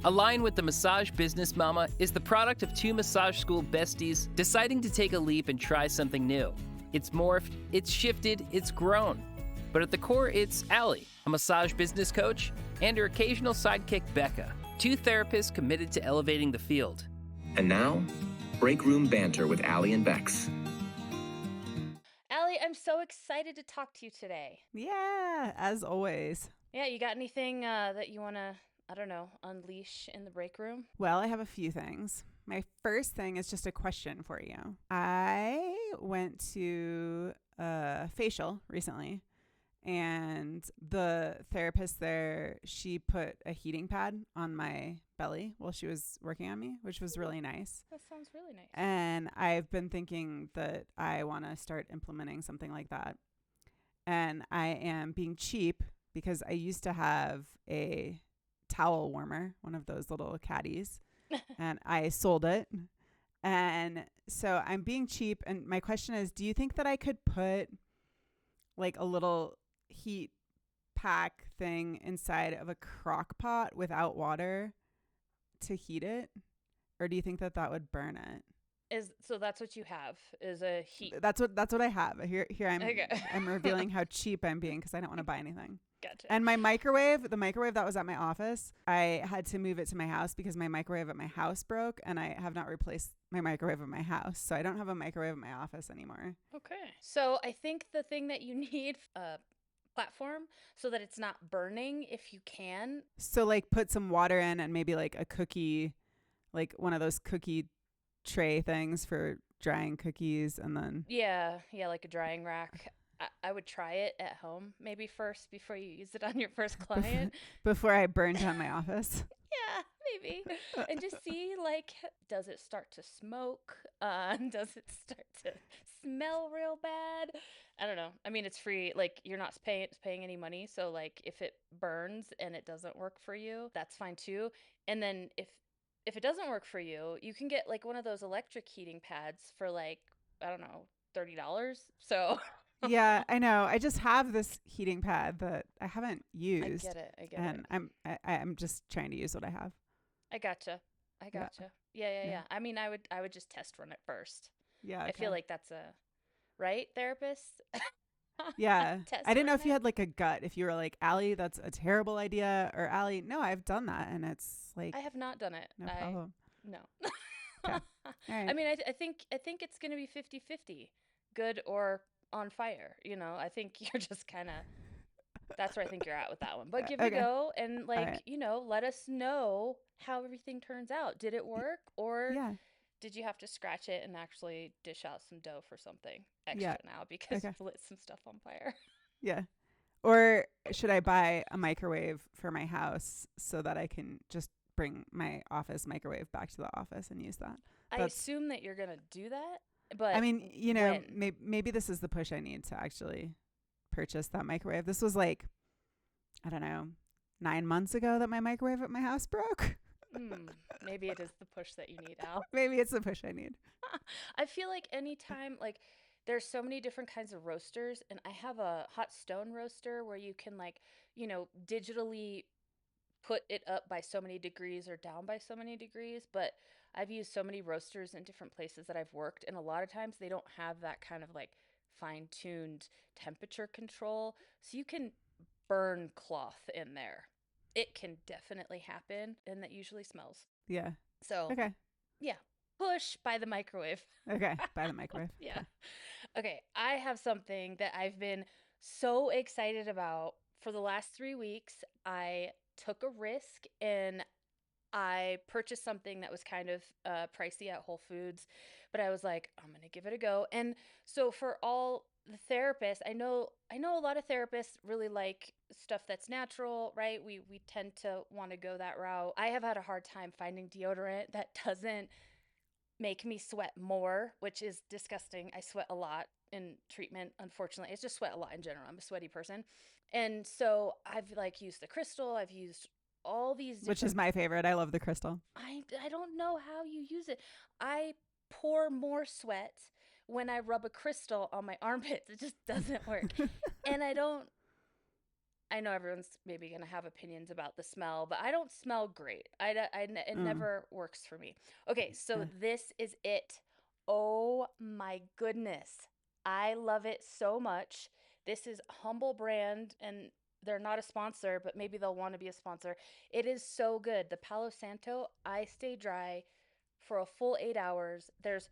Align with the Massage Business Mama is the product of two massage school besties deciding to take a leap and try something new. It's morphed, it's shifted, it's grown. But at the core, it's Allie, a massage business coach, and her occasional sidekick, Becca, two therapists committed to elevating the field. And now, Break Room Banter with Allie and Bex. Allie, I'm so excited to talk to you today. Yeah, as always. Yeah, you got anything that you want to, unleash in the break room? Well, I have a few things. My first thing is just a question for you. I went to a facial recently, and the therapist there, she put a heating pad on my belly while she was working on me, which was really nice. That sounds really nice. And I've been thinking that I want to start implementing something like that. And I am being cheap because I used to have a towel warmer, one of those little caddies, and I sold it. And so I'm being cheap. And my question is, do you think that I could put like a little heat pack thing inside of a crock pot without water to heat it? Or do you think that that would burn it? So that's what you have is a heat. That's what I have. Here I'm Okay. I'm revealing how cheap I'm being because I don't want to buy anything. Gotcha. And the microwave that was at my office, I had to move it to my house because my microwave at my house broke, and I have not replaced my microwave at my house. So I don't have a microwave at my office anymore. Okay. So I think the thing that you need a platform so that it's not burning if you can. So like put some water in and maybe like a cookie, like one of those cookie tray things for drying cookies, and then Yeah, like a drying rack. I would try it at home maybe first before you use it on your first client. before I burn down my office. Yeah, maybe. And just see, like, does it start to smoke? Does it start to smell real bad? I don't know. I mean, it's free. Like, you're not paying any money. So, like, if it burns and it doesn't work for you, that's fine too. And then if it doesn't work for you, you can get, like, one of those electric heating pads for, like, I don't know, $30. So... Yeah, I know. I just have this heating pad that I haven't used. I get it. And I'm just trying to use what I have. I gotcha. Yeah. I mean, I would just test run it first. Yeah. I feel like that's a right therapist. Yeah. Test I didn't know run if you it. had like a gut, if you were like, Allie, that's a terrible idea, or Allie, no, I've done that, and it's like I have not done it. no problem. No. Okay. All right. I mean, I think it's going to be 50-50, good or on fire. You know, I think you're just kind of, that's where I think you're at with that one. But give it a Okay. go and like, right. let us know how everything turns out. Did it work or Yeah. did you have to scratch it and actually dish out some dough for something extra Yeah. now because Okay. you lit some stuff on fire? Yeah. Or should I buy a microwave for my house so that I can just bring my office microwave back to the office and use that? I assume that you're going to do that. But I mean, maybe this is the push I need to actually purchase that microwave. This was like, I don't know, 9 months ago that my microwave at my house broke. Maybe it is the push that you need, Al. Maybe it's the push I need. I feel like anytime, like, there's so many different kinds of roasters, and I have a hot stone roaster where you can, like, digitally put it up by so many degrees or down by so many degrees, but I've used so many roasters in different places that I've worked, and a lot of times they don't have that kind of like fine-tuned temperature control, so you can burn cloth in there. It can definitely happen, and that usually smells. Yeah. So Okay. yeah, push by the microwave. Okay. Buy the microwave. Yeah. Okay, I have something that I've been so excited about for the last 3 weeks. I took a risk and I purchased something that was kind of pricey at Whole Foods, but I was like, I'm going to give it a go. And so for all the therapists, I know a lot of therapists really like stuff that's natural, right? We tend to want to go that route. I have had a hard time finding deodorant that doesn't make me sweat more, which is disgusting. I sweat a lot in treatment, unfortunately. I just sweat a lot in general. I'm a sweaty person. And so I've like used the crystal, I've used all these Which is my favorite. I love the crystal. I don't know how you use it. I pour more sweat when I rub a crystal on my armpits. It just doesn't work. And I don't I know everyone's maybe going to have opinions about the smell, but I don't smell great. It never works for me. Okay, so this is it. Oh my goodness. I love it so much. This is Humble Brand, and they're not a sponsor, but maybe they'll want to be a sponsor. It is so good. The Palo Santo, I stay dry for a full 8 hours. There's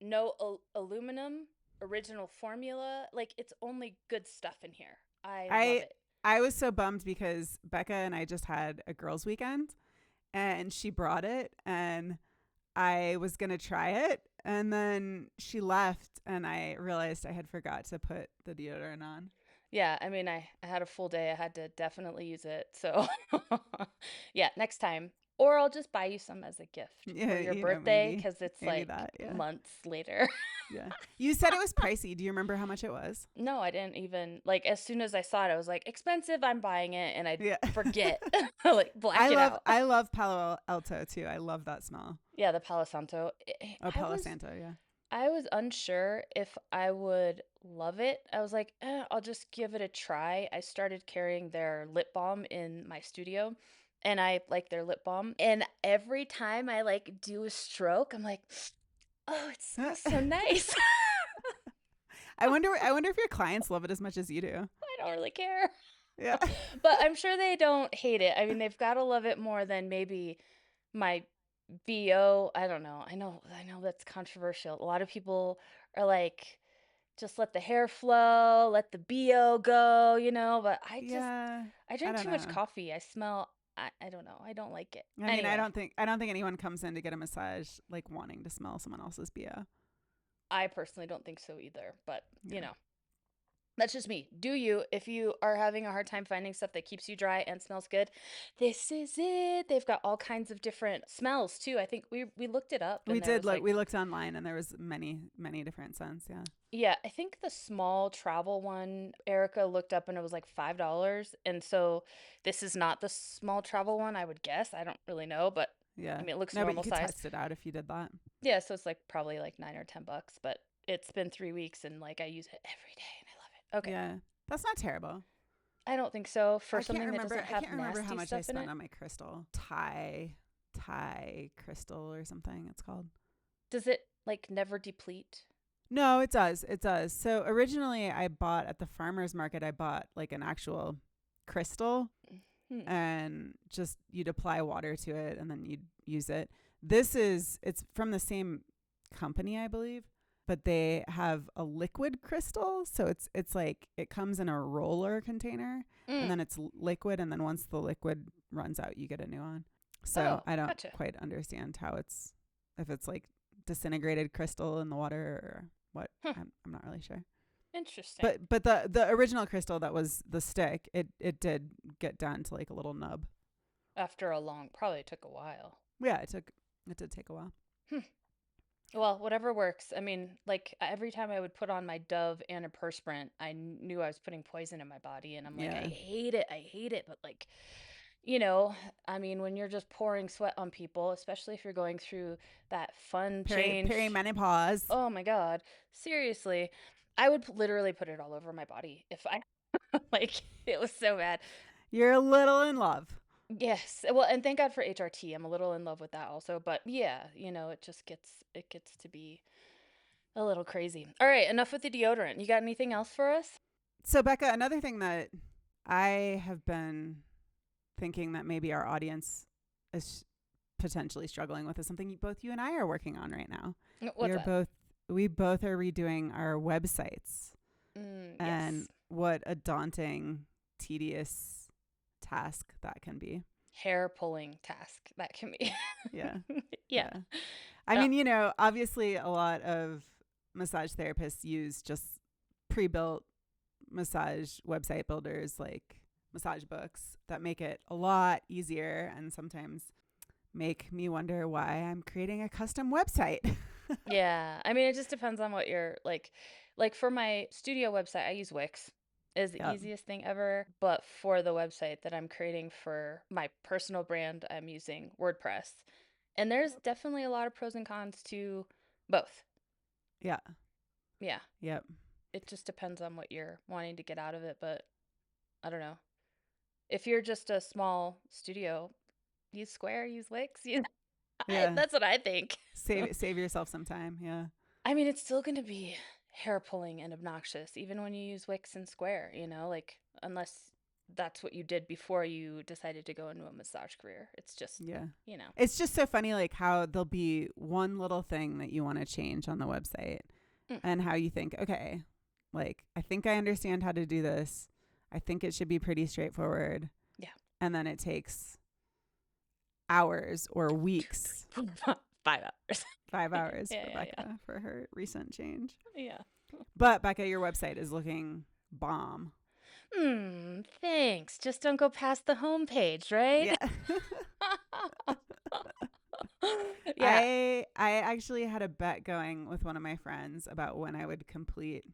no aluminum, original formula. Like, it's only good stuff in here. I love it. I was so bummed because Becca and I just had a girls' weekend and she brought it and I was going to try it. And then she left and I realized I had forgot to put the deodorant on. Yeah, I mean, I had a full day. I had to definitely use it. So, yeah, next time. Or I'll just buy you some as a gift for your birthday because it's like months later. Yeah. You said it was pricey. Do you remember how much it was? No, I didn't even. Like, as soon as I saw it, I was like, expensive, I'm buying it. And I forget. Like, black it out. I love Palo Alto, too. I love that smell. Yeah, the Palo Santo. Oh, Palo Santo, yeah. I was unsure if I would love it. I was like, I'll just give it a try. I started carrying their lip balm in my studio. And I like their lip balm. And every time I like do a stroke, I'm like, oh, it smells so nice. I wonder if your clients love it as much as you do. I don't really care. Yeah. But I'm sure they don't hate it. I mean, they've got to love it more than maybe my BO. I don't know. I know that's controversial. A lot of people are like, just let the hair flow, let the BO go, but I drink too much coffee. I smell I don't know. I don't like it. I mean, I don't think anyone comes in to get a massage like wanting to smell someone else's BO. I personally don't think so either, but that's just me. Do you, if you are having a hard time finding stuff that keeps you dry and smells good, this is it. They've got all kinds of different smells too. I think we looked it up. We did we looked online and there was many different scents. Yeah. Yeah, I think the small travel one, Erica looked up and it was like $5. And so this is not the small travel one, I would guess. I don't really know, but yeah, I mean, it looks normal but you size. could test it out if you did that. Yeah, so it's like probably like $9 or $10, but it's been 3 weeks and like I use it every day and I love it. Okay. Yeah, that's not terrible. I don't think so. For something that doesn't have I can't remember how much I spent on my crystal. Thai crystal or something it's called. Does it like never deplete? No, it does. It does. So originally I bought at the farmer's market, I bought like an actual crystal and just you'd apply water to it and then you'd use it. It's from the same company, I believe, but they have a liquid crystal. So it's like it comes in a roller container and then it's liquid. And then once the liquid runs out, you get a new one. So I don't quite understand how if it's like disintegrated crystal in the water or what. I'm not really sure. Interesting. But the original crystal that was the stick, it did get down to like a little nub. After probably took a while. Yeah, it did take a while. Well, whatever works. I mean, like every time I would put on my Dove antiperspirant, I knew I was putting poison in my body and I'm like, I hate it. But like, I mean, when you're just pouring sweat on people, especially if you're going through that fun change. Perimenopause. Oh my God. Seriously. I would literally put it all over my body if I, like, it was so bad. You're a little in love. Yes. Well, and thank God for HRT. I'm a little in love with that also. But yeah, it just gets to be a little crazy. All right. Enough with the deodorant. You got anything else for us? So, Becca, another thing that I have been thinking that maybe our audience is potentially struggling with is something both you and I are working on right now. We both are redoing our websites. And what a daunting, tedious task that can be. Hair pulling task that can be. Yeah. Yeah. I mean, obviously a lot of massage therapists use just pre-built massage website builders like Massage Books that make it a lot easier and sometimes make me wonder why I'm creating a custom website. Yeah. I mean, it just depends on what you're like for my studio website, I use Wix. Is the easiest thing ever. But for the website that I'm creating for my personal brand, I'm using WordPress. And there's definitely a lot of pros and cons to both. Yeah. Yeah. Yep. It just depends on what you're wanting to get out of it. But I don't know. If you're just a small studio, use Square, use Wix. Yeah. That's what I think. Save yourself some time. Yeah. I mean, it's still going to be hair pulling and obnoxious, even when you use Wix and Square, like, unless that's what you did before you decided to go into a massage career. It's just, Yeah. you know. It's just so funny, like how there'll be one little thing that you want to change on the website and how you think, okay, like, I think I understand how to do this. I think it should be pretty straightforward. Yeah. And then it takes hours or weeks. 5 hours. 5 hours Yeah, for yeah, Becca for her recent change. Yeah. But Becca, your website is looking bomb. Thanks. Just don't go past the homepage, right? Yeah. Yeah. I actually had a bet going with one of my friends about when I would complete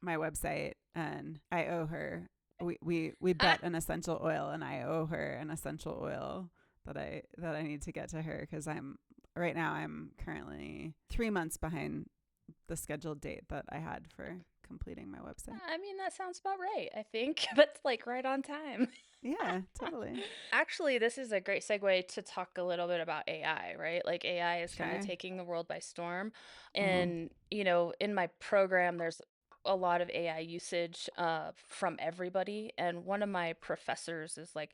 my website, and I owe her. We bet an essential oil, and I owe her an essential oil that I need to get to her, because I'm currently 3 months behind the scheduled date that I had for completing my website. I mean, that sounds about right. I think that's like right on time. Yeah, totally. Actually, this is a great segue to talk a little bit about AI, right? Like AI is kind of Sure. taking the world by storm. And, in my program, there's a lot of AI usage from everybody. And one of my professors is like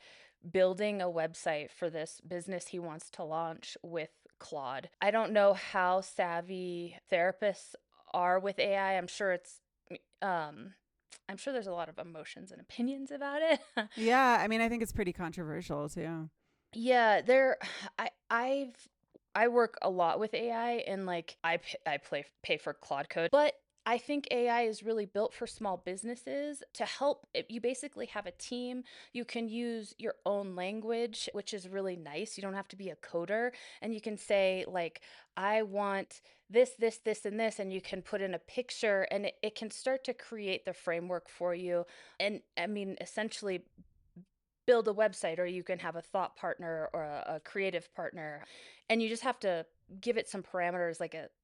building a website for this business he wants to launch with Claude. I don't know how savvy therapists are with AI. I'm sure there's a lot of emotions and opinions about it. Yeah, I mean, I think it's pretty controversial too. Yeah, I work a lot with AI, and like pay for Claude Code, but I think AI is really built for small businesses to help. You basically have a team. You can use your own language, which is really nice. You don't have to be a coder, and you can say like, I want this, this, this, and this, and you can put in a picture, and it can start to create the framework for you. And I mean, essentially build a website, or you can have a thought partner or a creative partner, and you just have to give it some parameters.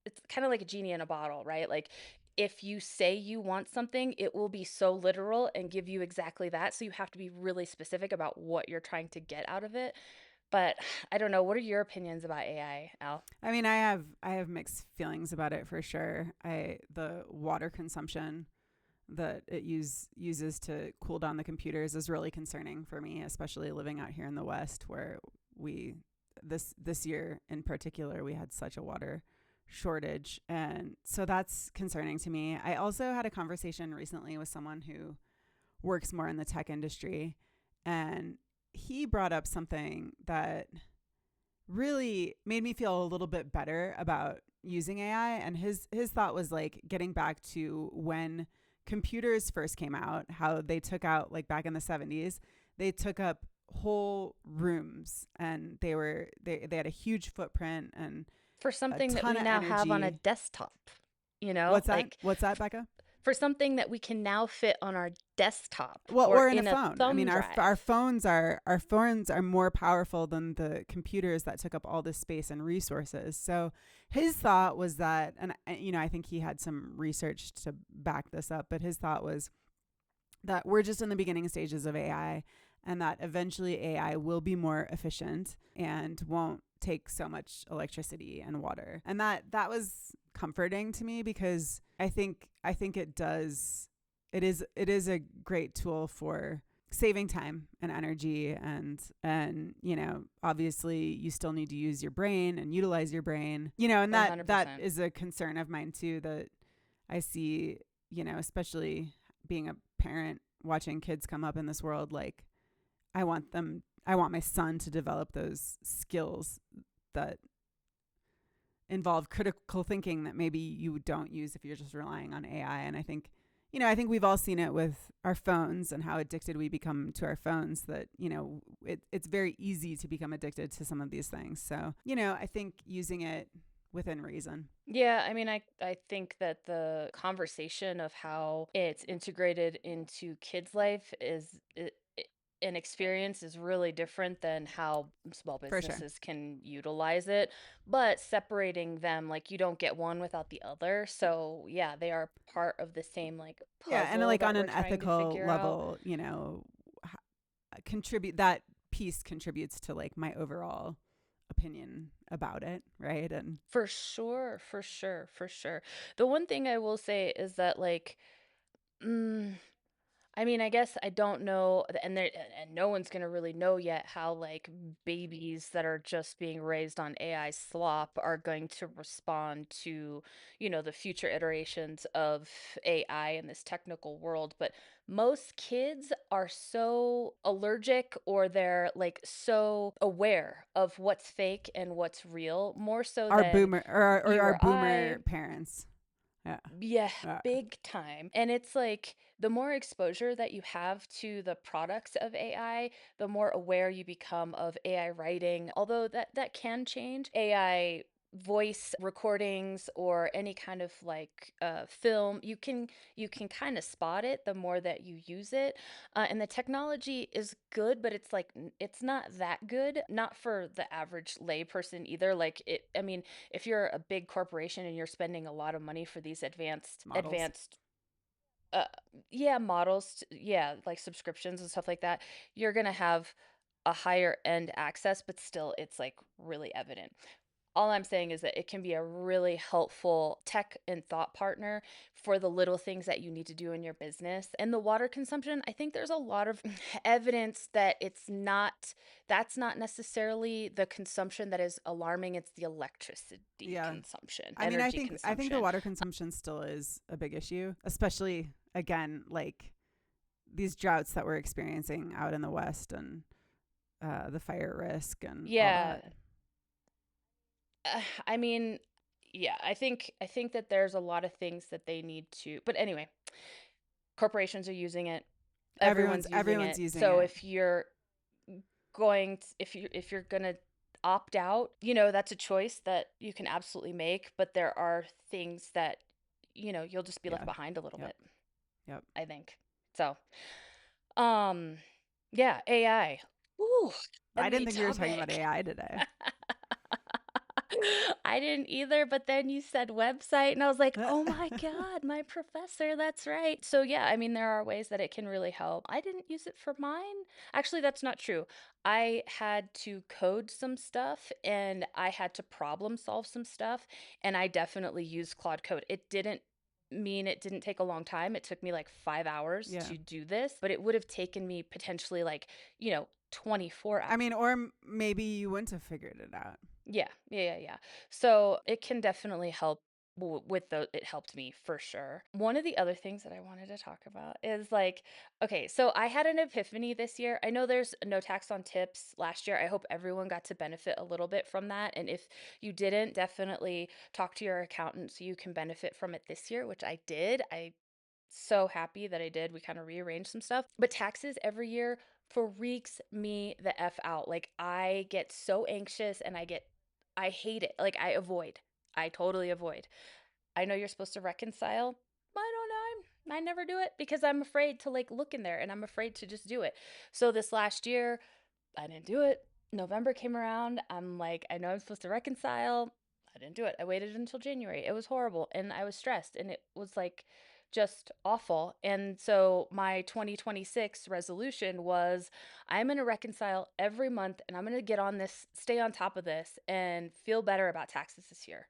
It's kind of like a genie in a bottle, right? Like, if you say you want something, it will be so literal and give you exactly that. So you have to be really specific about what you're trying to get out of it. But I don't know. What are your opinions about AI, Al? I mean, I have mixed feelings about it for sure. The water consumption that it uses to cool down the computers is really concerning for me, especially living out here in the West, where this year in particular, we had such a water shortage. And so that's concerning to me. I also had a conversation recently with someone who works more in the tech industry, and he brought up something that really made me feel a little bit better about using AI. And his thought was like getting back to when computers first came out, how they took out, like back in the 70s, they took up whole rooms, and they had a huge footprint and For something that we ton of now have on a energy. desktop, What's that? like What's that, Becca? for something that we can now fit on our desktop, Well, or in in a phone. I mean, thumb our drive. phones are more powerful than the computers that took up all this space and resources. So his thought was that, and I think he had some research to back this up, but his thought was that we're just in the beginning stages of AI, and that eventually AI will be more efficient and won't take so much electricity and water. And that was comforting to me, because I think it is a great tool for saving time and energy, and obviously you still need to use your brain and utilize your brain, and that 100%. is a concern of mine too, that I see, especially being a parent, watching kids come up in this world. Like, I want my son to develop those skills that involve critical thinking that maybe you don't use if you're just relying on AI. And I think we've all seen it with our phones and how addicted we become to our phones, that, it's very easy to become addicted to some of these things. So, I think using it within reason. Yeah, I mean, I think that the conversation of how it's integrated into kids' life and experience is really different than how small For sure. businesses can utilize it. But separating them, like you don't get one without the other. So yeah, they are part of the same like Yeah, and puzzle like that on we're an trying to ethical figure out. level, you know, contribute that piece contributes to like my overall opinion about it, right? And For sure, for sure, for sure. The one thing I will say is that like, mm, I mean, I guess I don't know, and no one's gonna really know yet how like babies that are just being raised on AI slop are going to respond to, the future iterations of AI in this technical world. But most kids are so allergic, or they're like so aware of what's fake and what's real, more so our than boomer or you our or I. boomer parents. Yeah. Yeah, Uh, big time. And it's like the more exposure that you have to the products of AI, the more aware you become of AI writing. Although that can change. AI voice recordings or any kind of like film, you can kind of spot it the more that you use it. And the technology is good, but it's like it's not that good, not for the average layperson either. Like I mean, if you're a big corporation and you're spending a lot of money for these models. advanced uh yeah, models, yeah, like subscriptions and stuff like that, you're going to have a higher end access, but still it's like really evident. All I'm saying is that it can be a really helpful tech and thought partner for the little things that you need to do in your business. And the water consumption, I think there's a lot of evidence that that's not necessarily the consumption that is alarming. It's the electricity Yeah. consumption, I mean, energy I think the consumption. water consumption still is a big issue, especially again like these droughts that we're experiencing out in the West and the fire risk and all Yeah. that. I mean, yeah, I think that there's a lot of things that they need to. But anyway, corporations are using it. Everyone's using Everyone's it. using So it. if you're if you're going to opt out, that's a choice that you can absolutely make, but there are things that you'll just be left Yeah. behind a little Yep. bit, Yep. I think. So, um yeah, AI. Ooh, I didn't heavy think we were talking about topic. AI today. I didn't either, but then you said website, and I was like, oh my God, my professor, that's right. So, yeah, I mean, there are ways that it can really help. I didn't use it for mine. Actually, that's not true. I had to code some stuff and I had to problem solve some stuff, and I definitely used Claude Code. It didn't mean it didn't take a long time. It took me like 5 hours Yeah. to do this, but it would have taken me potentially like, 24 hours. I mean, or maybe you wouldn't have figured it out. Yeah, yeah, yeah, yeah. So it can definitely help with it helped me for sure. One of the other things that I wanted to talk about is like, okay, so I had an epiphany this year. I know there's no tax on tips last year. I hope everyone got to benefit a little bit from that. And if you didn't, definitely talk to your accountant so you can benefit from it this year, which I did. I so happy that I did. We kind of rearranged some stuff. But taxes every year freaks me the F out. Like I get so anxious and I hate it. Like I totally avoid. I know you're supposed to reconcile. I don't know. I never do it because I'm afraid to like look in there and I'm afraid to just do it. So this last year, I didn't do it. November came around. I'm like, I know I'm supposed to reconcile. I didn't do it. I waited until January. It was horrible and I was stressed and it was like just awful. And so my 2026 resolution was I'm going to reconcile every month and I'm going to get on this, stay on top of this and feel better about taxes this year.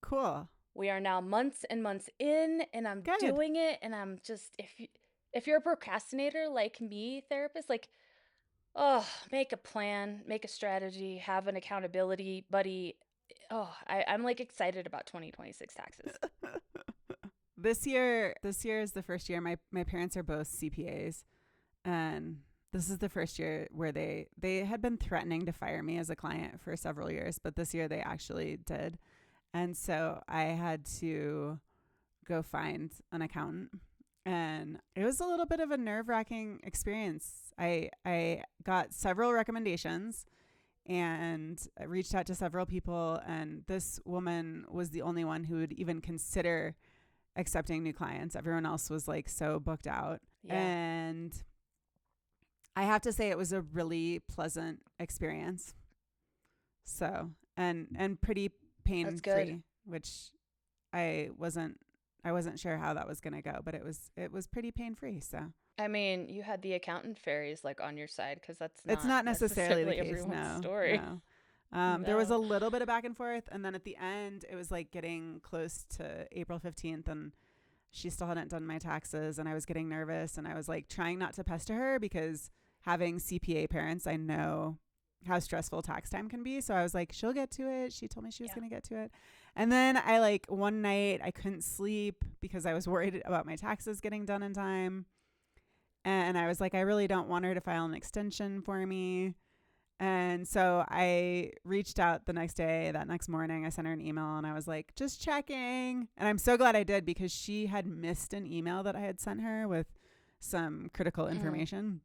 Cool. We are now months and months in and I'm Good. doing it and I'm just if you're a procrastinator like me, therapist, like oh, make a plan, make a strategy, have an accountability buddy. Oh, I'm like excited about 2026 taxes. This year is the first year my parents are both CPAs, and this is the first year where they had been threatening to fire me as a client for several years, but this year they actually did. And so I had to go find an accountant, and it was a little bit of a nerve-wracking experience. I got several recommendations and I reached out to several people, and this woman was the only one who would even consider accepting new clients. Everyone else was like so booked out. Yeah. And I have to say it was a really pleasant experience. So, and pretty pain free, which I wasn't sure how that was going to go, but it was pretty pain free. So, I mean, you had the accountant fairies like on your side, because it's not necessarily the case. Everyone's story. No. There was a little bit of back and forth, and then at the end, it was like getting close to April 15th, and she still hadn't done my taxes, and I was getting nervous, and I was like trying not to pester her because having CPA parents, I know how stressful tax time can be. So I was like, she'll get to it. She told me she was going to get to it. And then I like one night I couldn't sleep because I was worried about my taxes getting done in time. And I was like, I really don't want her to file an extension for me. And so I reached out the next day, that next morning, I sent her an email and I was like, just checking. And I'm so glad I did, because she had missed an email that I had sent her with some critical information.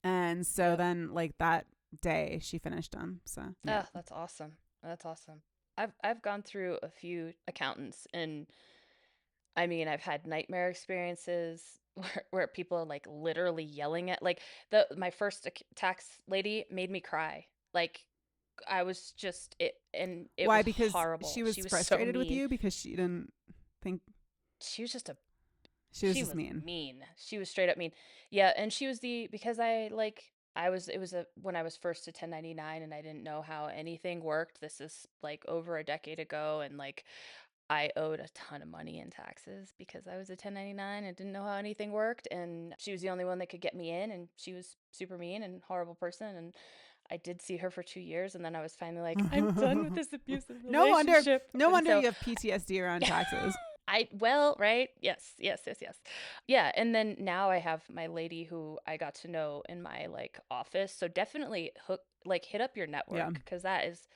And so then like that day she finished them. So yeah. Oh, that's awesome. That's awesome. I've gone through a few accountants, and I mean, I've had nightmare experiences where people are like literally yelling at, like my first tax lady made me cry. Like I was just and it why? was Because horrible. she was frustrated with you because she didn't think she was just she was just mean. She was straight up mean. Yeah, and she was because I like it was when I was first to 1099 and I didn't know how anything worked. This is like over a decade ago, and like I owed a ton of money in taxes because I was a 1099 and didn't know how anything worked, and she was the only one that could get me in, and she was super mean and horrible person, and I did see her for 2 years, and then I was finally like, I'm done with this abusive relationship. No wonder you have PTSD around taxes. Right? Yes. Yeah, and then now I have my lady who I got to know in my like office. So definitely hit up your network, because that is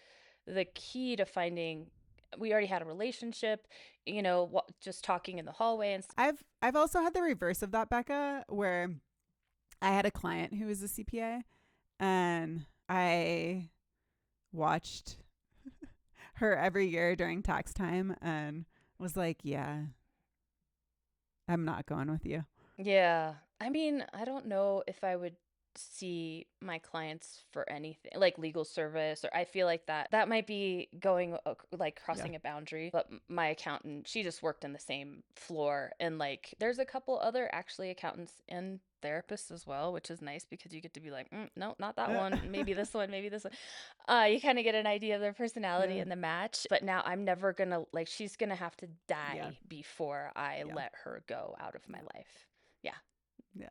the key to finding. We already had a relationship, just talking in the hallway and stuff. I've also had the reverse of that, Becca, where I had a client who was a CPA, and I watched her every year during tax time and was like, yeah, I'm not going with you. Yeah. I mean, I don't know if I would see my clients for anything like legal service, or I feel like that might be going like crossing a boundary. But my accountant, she just worked in the same floor, and like there's a couple other actually accountants and therapists as well, which is nice because you get to be like, no, not that one, maybe this one. You kind of get an idea of their personality and the match. But now I'm never gonna, like, she's gonna have to die before I let her go out of my life. Yeah.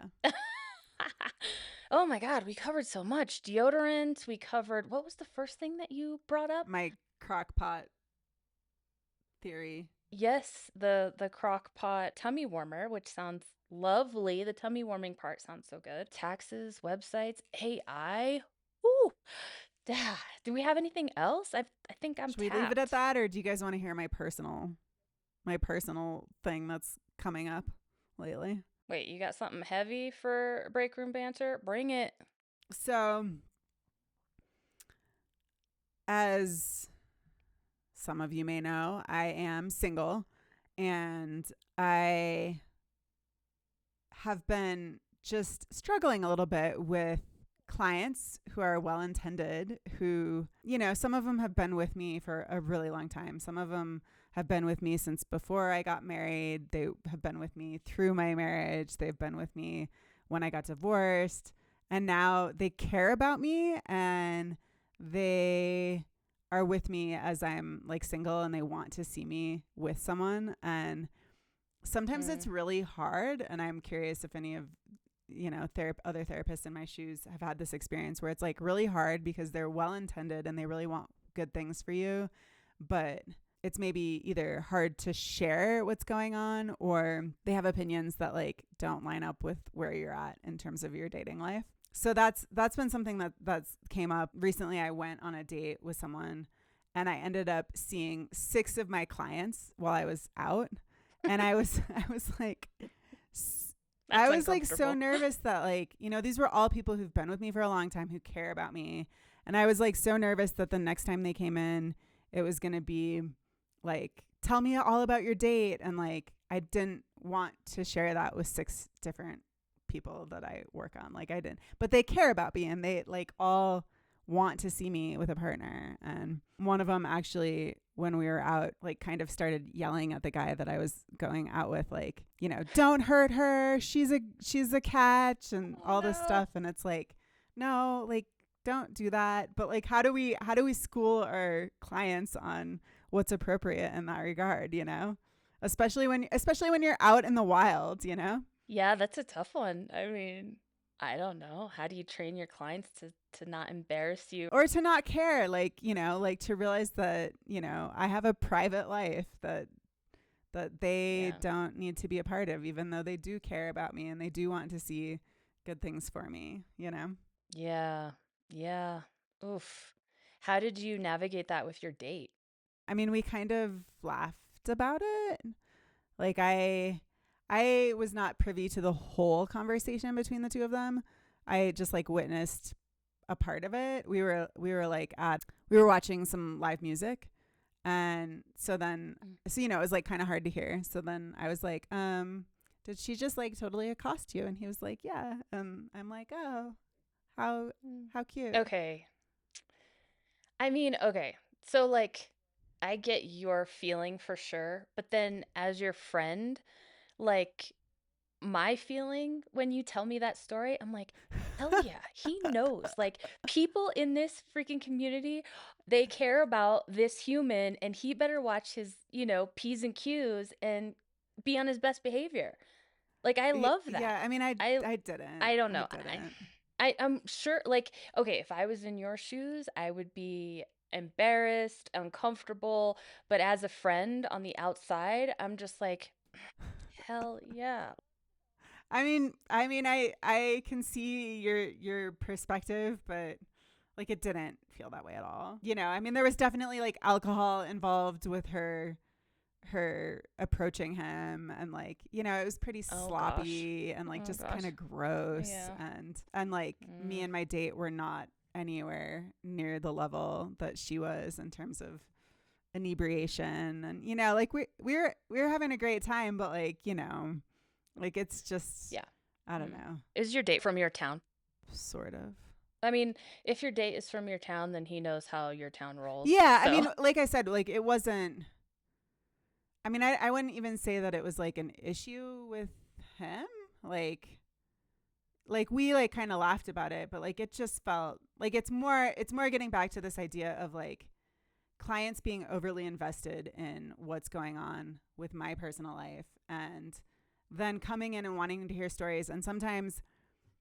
Oh my God, we covered so much. Deodorant, we covered, what was the first thing that you brought up? My crock pot theory. Yes, the crock pot tummy warmer, which sounds lovely. The tummy warming part sounds so good. Taxes, websites, AI. Ooh. Do we have anything else? I think I'm Should we leave it at that, or do you guys want to hear my personal thing that's coming up lately? Wait, you got something heavy for Break Room Banter? Bring it. So, as some of you may know, I am single, and I have been just struggling a little bit with clients who are well-intended, who, some of them have been with me for a really long time. Some of them have been with me since before I got married. They have been with me through my marriage. They've been with me when I got divorced. And now they care about me, and they are with me as I'm like single, and they want to see me with someone. And sometimes it's really hard. And I'm curious if any of, other therapists in my shoes have had this experience where it's like really hard because they're well-intended and they really want good things for you, but it's maybe either hard to share what's going on, or they have opinions that like don't line up with where you're at in terms of your dating life. So that's been something that's came up recently. I went on a date with someone, and I ended up seeing 6 of my clients while I was out, and I was like, I was like so nervous that like, these were all people who've been with me for a long time, who care about me, and I was like so nervous that the next time they came in, it was gonna be like, tell me all about your date, and like I didn't want to share that with 6 different people that I work on. Like I didn't, but they care about me and they like all want to see me with a partner. And one of them actually, when we were out, like kind of started yelling at the guy that I was going out with, like, you know, don't hurt her. She's a catch and all this stuff. And it's like, no, like, don't do that. But like, how do we school our clients on what's appropriate in that regard, you know? Especially when you're out in the wild, you know? Yeah, that's a tough one. I mean, I don't know. How do you train your clients to not embarrass you? Or to not care, like, you know, like to realize that, you know, I have a private life that they don't need to be a part of, even though they do care about me and they do want to see good things for me, you know? Yeah. Yeah. Oof. How did you navigate that with your date? I mean, we kind of laughed about it. Like I was not privy to the whole conversation between the two of them. I just like witnessed a part of it. We were watching some live music. And so then, so, you know, it was like kind of hard to hear. So then I was like, did she just like totally accost you? And he was like, yeah. I'm like, oh, how cute. Okay. I mean, okay. So like I get your feeling for sure, but then as your friend, like my feeling when you tell me that story, I'm like, hell yeah, he knows. Like people in this freaking community, they care about this human and he better watch his, you know, P's and Q's and be on his best behavior. Like I love that. Yeah, I mean, I didn't. I don't know. I didn't. I'm sure, like, okay, if I was in your shoes, I would be embarrassed, uncomfortable. But as a friend on the outside, I'm just like, hell yeah. I can see your perspective, but like it didn't feel that way at all. You know, I mean, there was definitely like alcohol involved with her approaching him, and like, you know, it was pretty sloppy and like just kind of gross. Yeah. And like me and my date were not anywhere near the level that she was in terms of inebriation. And you know, like we were having a great time, but like, you know, like it's just, Yeah. I don't know. Is your date from your town? Sort of. I mean, if your date is from your town, then he knows how your town rolls. Yeah, so. I mean, like I said, like it wasn't, I mean, I wouldn't even say that it was like an issue with him. Like we like kind of laughed about it, but like it just felt like it's more getting back to this idea of like clients being overly invested in what's going on with my personal life, and then coming in and wanting to hear stories. And sometimes,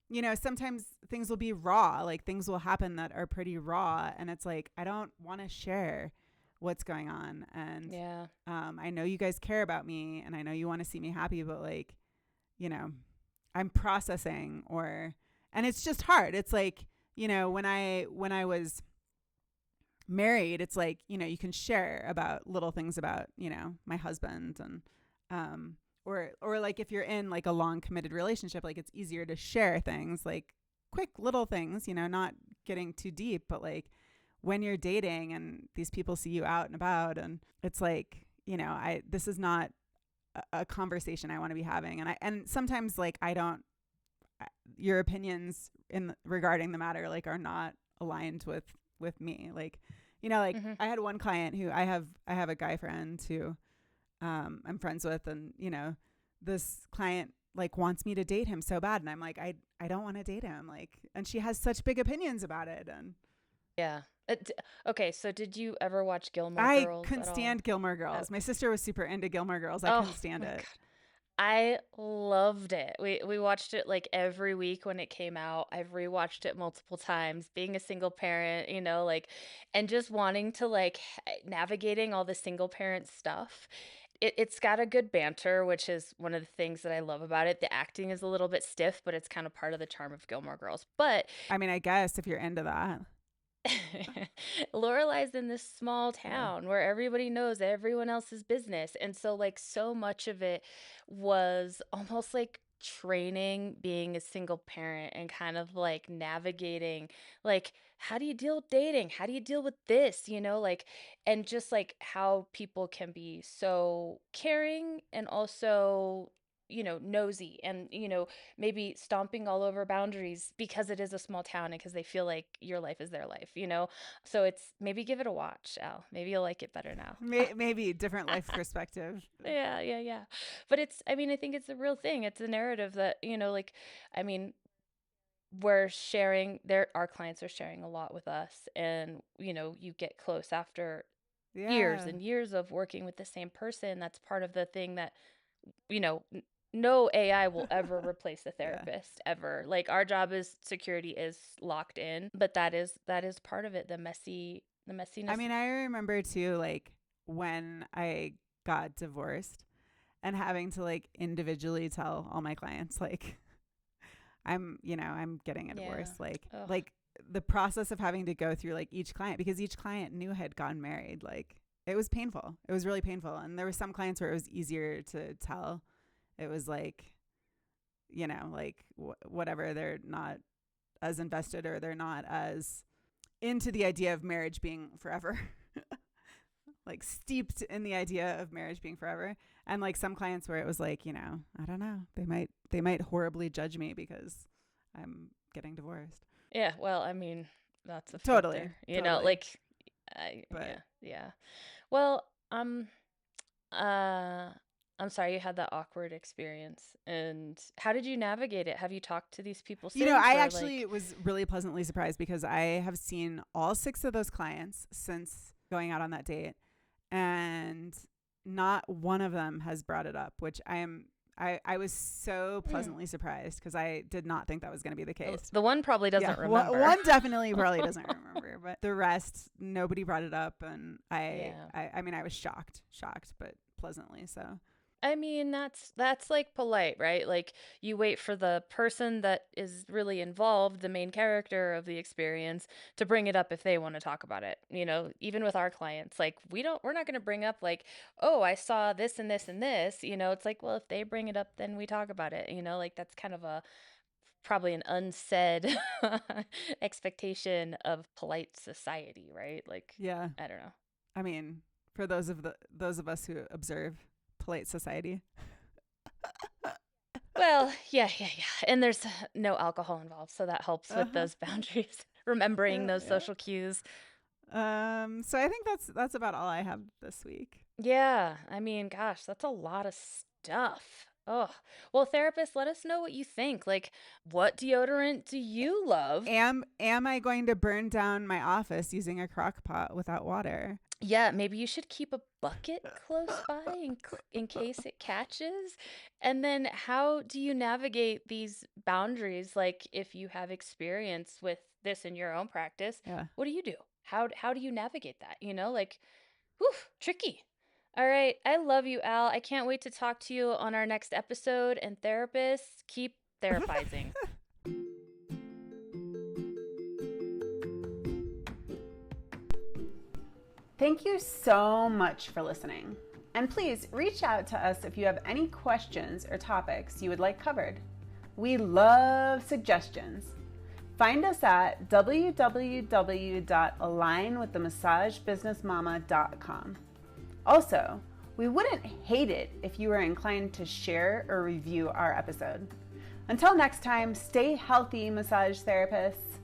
you know, sometimes things will be raw, like things will happen that are pretty raw. And it's like, I don't want to share what's going on. And Yeah. I know you guys care about me and I know you want to see me happy, but like, you know, I'm processing, and it's just hard. It's like, you know, when I was married, it's like, you know, you can share about little things about, you know, my husband, and or like if you're in like a long committed relationship, like it's easier to share things like quick little things, you know, not getting too deep. But like when you're dating and these people see you out and about, and it's like, you know, this is not a conversation I want to be having. And sometimes like your opinions regarding the matter like are not aligned with me. Like, you know, like I had one client who I have a guy friend who I'm friends with, and you know, this client like wants me to date him so bad, and I'm like, I don't want to date him, like, and she has such big opinions about it. And Yeah. Okay, so did you ever watch Gilmore Girls? I couldn't stand Gilmore Girls. My sister was super into Gilmore Girls. I couldn't stand it. God. I loved it. We watched it like every week when it came out. I've rewatched it multiple times. Being a single parent, you know, like, and just wanting to like navigating all the single parent stuff. It's got a good banter, which is one of the things that I love about it. The acting is a little bit stiff, but it's kind of part of the charm of Gilmore Girls. But I mean, I guess if you're into that. Lorelai's in this small town where everybody knows everyone else's business. And so like so much of it was almost like training being a single parent and kind of like navigating like how do you deal with dating? How do you deal with this? You know, like, and just like how people can be so caring and also nosy and, maybe stomping all over boundaries because it is a small town and because they feel like your life is their life. So it's maybe give it a watch, Al. Maybe you'll like it better now. Maybe different life perspective. Yeah. But I think it's a real thing. It's a narrative that, we're sharing our clients are sharing a lot with us, and you get close after years and years of working with the same person. That's part of the thing that no AI will ever replace a therapist ever. Like, our job is security is locked in, but that is part of it, the messiness. I mean, I remember too, like when I got divorced and having to like individually tell all my clients, like, I'm getting a divorce. Like the process of having to go through like each client, because each client knew I had gotten married. Like, it was painful. It was really painful. And there were some clients where it was easier to tell. It was like, whatever, they're not as invested or they're not as into the idea of marriage being forever. Like, steeped in the idea of marriage being forever. And like some clients where it was like, I don't know, they might horribly judge me because I'm getting divorced. Yeah, well, I mean, that's a totally filter, like, yeah. Well, I'm sorry you had that awkward experience. And how did you navigate it? Have you talked to these people since? I actually was really pleasantly surprised, because I have seen all 6 of those clients since going out on that date, and not one of them has brought it up, which I was so pleasantly surprised, because I did not think that was going to be the case. The one probably doesn't remember. One definitely probably doesn't remember, but the rest, nobody brought it up. And I mean, I was shocked, but pleasantly so. I mean, that's like polite, right? Like, you wait for the person that is really involved, the main character of the experience, to bring it up if they want to talk about it. Even with our clients, like, we're not going to bring up like, oh, I saw this and this and this. It's like, well, if they bring it up, then we talk about it. Like, that's kind of probably an unsaid expectation of polite society, right? Like, yeah, I don't know. I mean, for those of us who observe polite society. Well, yeah. And there's no alcohol involved, so that helps with those boundaries, remembering those social cues. So I think that's about all I have this week. Yeah, I mean, gosh, that's a lot of stuff. Oh, well, therapists, let us know what you think. Like, what deodorant do you love? Am I going to burn down my office using a crock pot without water? Yeah, maybe you should keep a bucket close by in case it catches. And then how do you navigate these boundaries? Like, if you have experience with this in your own practice, what do you do? How do you navigate that? Like, whew, tricky. All right. I love you, Al. I can't wait to talk to you on our next episode. And therapists, keep therapizing. Thank you so much for listening. And please reach out to us if you have any questions or topics you would like covered. We love suggestions. Find us at www.alignwiththemassagebusinessmama.com. Also, we wouldn't hate it if you were inclined to share or review our episode. Until next time, stay healthy, massage therapists.